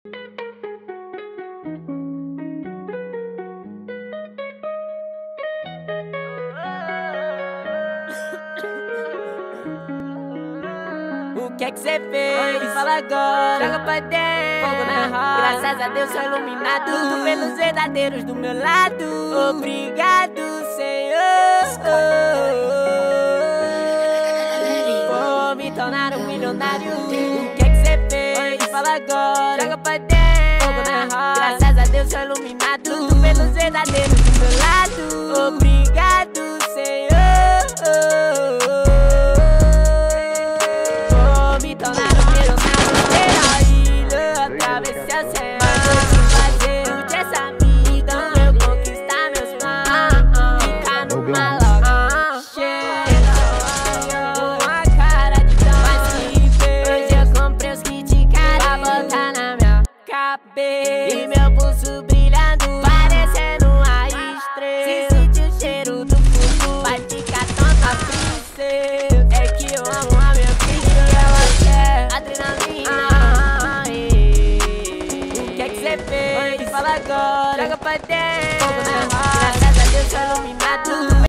O que é que cê fez? Me fala agora. Joga pra dentro, fogo na roda. Graças a Deus sou iluminado pelos verdadeiros do meu lado. Obrigado, Senhor. Vou me tornar um milionário. O que é que cê fez? Me fala agora. Joga pra dentro, fogo na roda. Graças a Deus sou iluminado pelos verdadeiros do meu lado. Obrigado, Senhor. E meu pulso brilhando, parecendo uma estrela. Se sentir o cheiro do fogo, vai ficar tonta, princesa. É que eu amo a minha filha e ela quer adrenalina. O que é que cê fez? Me fala agora. Joga pra dentro, fogo na roda. Graças a Deus sou iluminado.